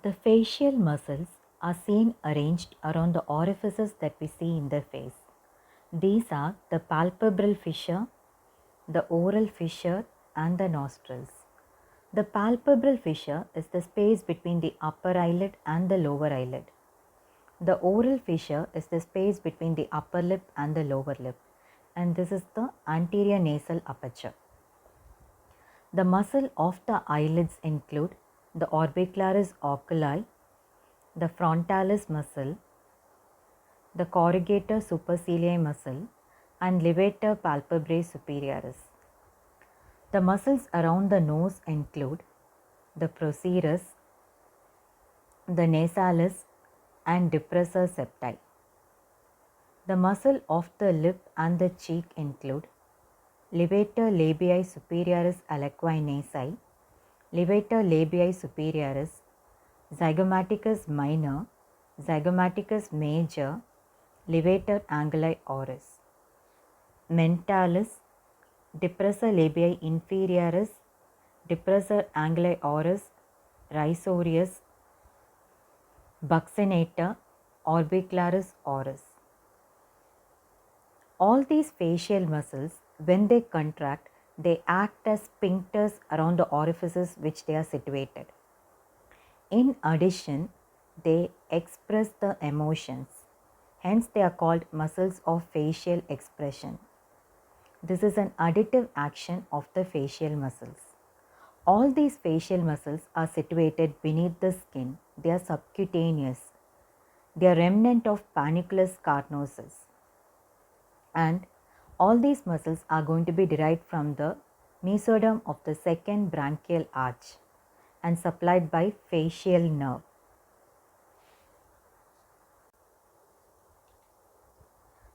The facial muscles are seen arranged around the orifices that we see in the face. These are the palpebral fissure, the oral fissure, and the nostrils. The palpebral fissure is the space between the upper eyelid and the lower eyelid. The oral fissure is the space between the upper lip and the lower lip, and this is the anterior nasal aperture. The muscle of the eyelids include the orbicularis oculi, the frontalis muscle, the corrugator supercilii muscle, and levator palpebrae superioris. The muscles around the nose include the procerus, the nasalis, and depressor septi. The muscle of the lip and the cheek include levator labii superioris aliqui nasi, levator labii superioris, zygomaticus minor, zygomaticus major, levator anguli oris, mentalis, depressor labii inferioris, depressor anguli oris, risorius, buccinator, orbicularis oris. All these facial muscles, when they contract, they act as sphincters around the orifices which they are situated. In addition, they express the emotions. Hence, they are called muscles of facial expression. This is an additive action of the facial muscles. All these facial muscles are situated beneath the skin. They are subcutaneous. They are remnant of panniculus carnosus. And all these muscles are going to be derived from the mesoderm of the second branchial arch and supplied by facial nerve.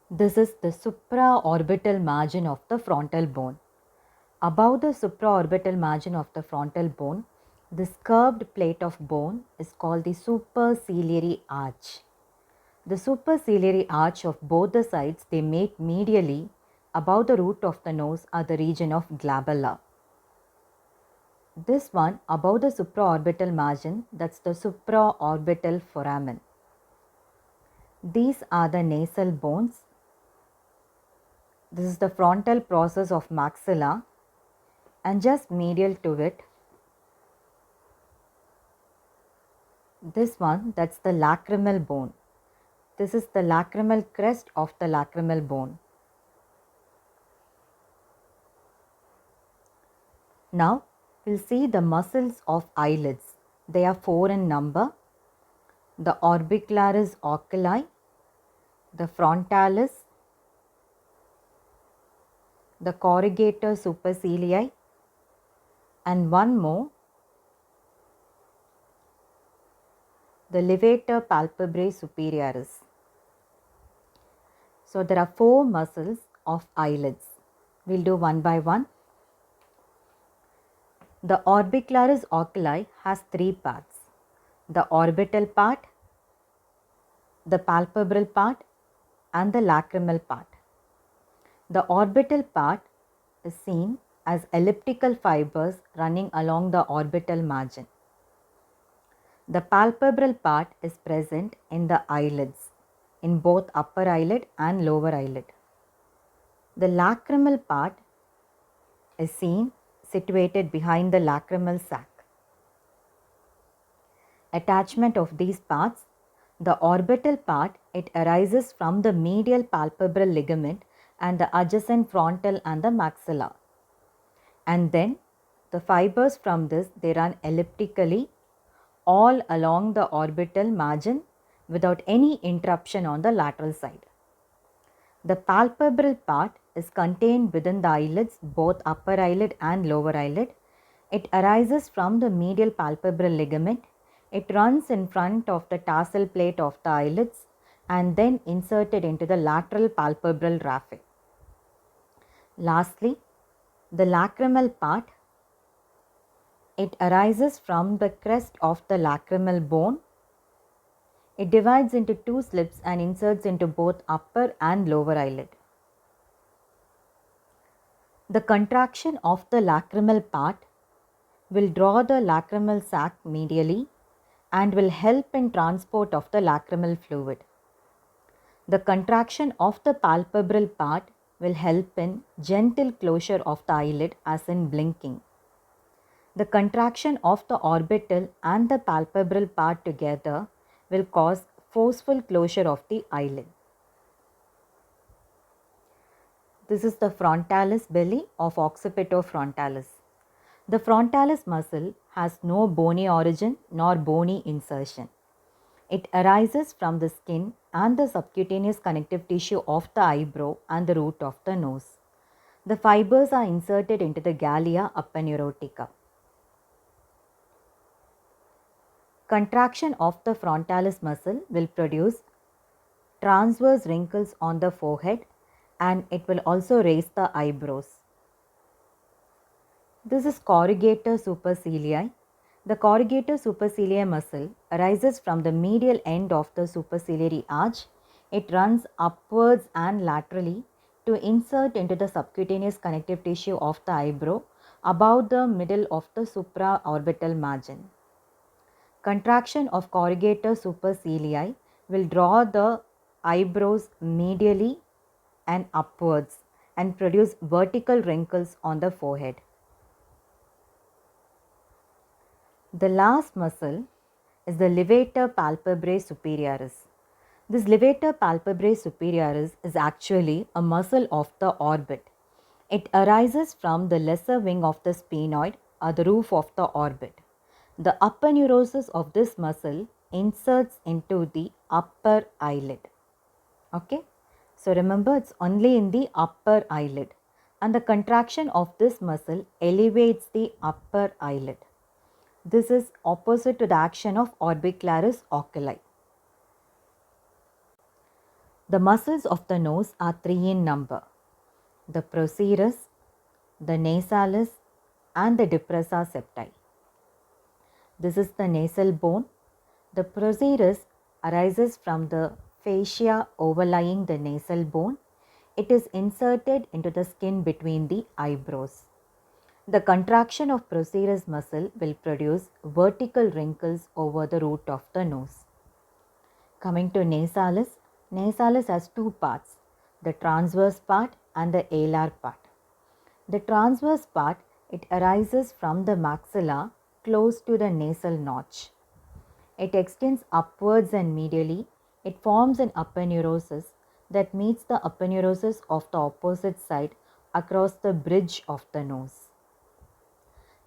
This is the supraorbital margin of the frontal bone. Above the supraorbital margin of the frontal bone, this curved plate of bone is called the superciliary arch. The superciliary arch of both the sides, they meet medially above the root of the nose are the region of glabella. This one above the supraorbital margin, that's the supraorbital foramen. These are the nasal bones. This is the frontal process of maxilla, and just medial to it, this one, that's the lacrimal bone. This is the lacrimal crest of the lacrimal bone. Now, we'll see the muscles of eyelids. They are 4 in number. The orbicularis oculi, the frontalis, the corrugator supercilii, and one more, the levator palpebrae superioris. So, there are 4 muscles of eyelids. We'll do one by one. The orbicularis oculi has 3 parts: the orbital part, the palpebral part, and the lacrimal part. The orbital part is seen as elliptical fibers running along the orbital margin. The palpebral part is present in the eyelids, in both upper eyelid and lower eyelid. The lacrimal part is seen situated behind the lacrimal sac. Attachment of these parts, the orbital part, it arises from the medial palpebral ligament and the adjacent frontal and the maxilla. And then the fibers from this, they run elliptically all along the orbital margin without any interruption on the lateral side. The palpebral part is contained within the eyelids, both upper eyelid and lower eyelid. It arises from the medial palpebral ligament. It runs in front of the tarsal plate of the eyelids and then inserted into the lateral palpebral raphe. Lastly, the lacrimal part, it arises from the crest of the lacrimal bone. It divides into 2 slips and inserts into both upper and lower eyelid. The contraction of the lacrimal part will draw the lacrimal sac medially and will help in transport of the lacrimal fluid. The contraction of the palpebral part will help in gentle closure of the eyelid as in blinking. The contraction of the orbital and the palpebral part together will cause forceful closure of the eyelid. This is the frontalis belly of occipito frontalis. The frontalis muscle has no bony origin nor bony insertion. It arises from the skin and the subcutaneous connective tissue of the eyebrow and the root of the nose. The fibers are inserted into the galea aponeurotica. Contraction of the frontalis muscle will produce transverse wrinkles on the forehead, and it will also raise the eyebrows. This is corrugator supercilii. The corrugator supercilii muscle arises from the medial end of the superciliary arch. It runs upwards and laterally to insert into the subcutaneous connective tissue of the eyebrow above the middle of the supraorbital margin. Contraction of corrugator supercilii will draw the eyebrows medially and upwards and produce vertical wrinkles on the forehead. The last muscle is the levator palpebrae superioris. This levator palpebrae superioris is actually a muscle of the orbit. It arises from the lesser wing of the sphenoid or the roof of the orbit. The aponeurosis of this muscle inserts into the upper eyelid. Okay, so remember it's only in the upper eyelid, and the contraction of this muscle elevates the upper eyelid. This is opposite to the action of orbicularis oculi. The muscles of the nose are 3 in number: the procerus, the nasalis, and the depressa septi. This is the nasal bone. The procerus arises from the fascia overlying the nasal bone. It is inserted into the skin between the eyebrows. The contraction of procerus muscle will produce vertical wrinkles over the root of the nose. Coming to nasalis, nasalis has 2 parts, the transverse part and the alar part. The transverse part, it arises from the maxilla close to the nasal notch. It extends upwards and medially. It forms an aponeurosis that meets the aponeurosis of the opposite side across the bridge of the nose.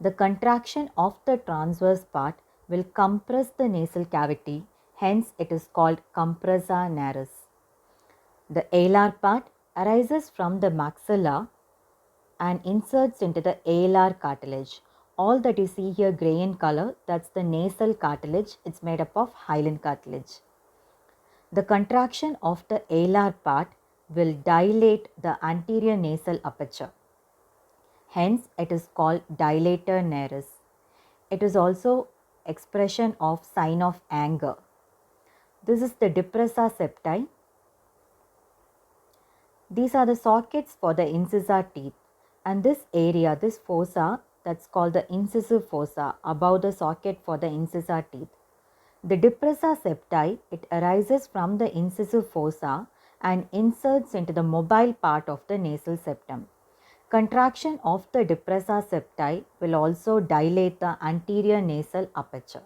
The contraction of the transverse part will compress the nasal cavity, hence it is called compressa naris. The alar part arises from the maxilla and inserts into the alar cartilage. All that you see here grey in color, that's the nasal cartilage. It's made up of hyaline cartilage. The contraction of the alar part will dilate the anterior nasal aperture. Hence, it is called dilator naris. It is also expression of sign of anger. This is the depressa septi. These are the sockets for the incisor teeth, and this area, this fossa, that's called the incisive fossa above the socket for the incisor teeth. The depressa septi, it arises from the incisive fossa and inserts into the mobile part of the nasal septum. Contraction of the depressa septi will also dilate the anterior nasal aperture.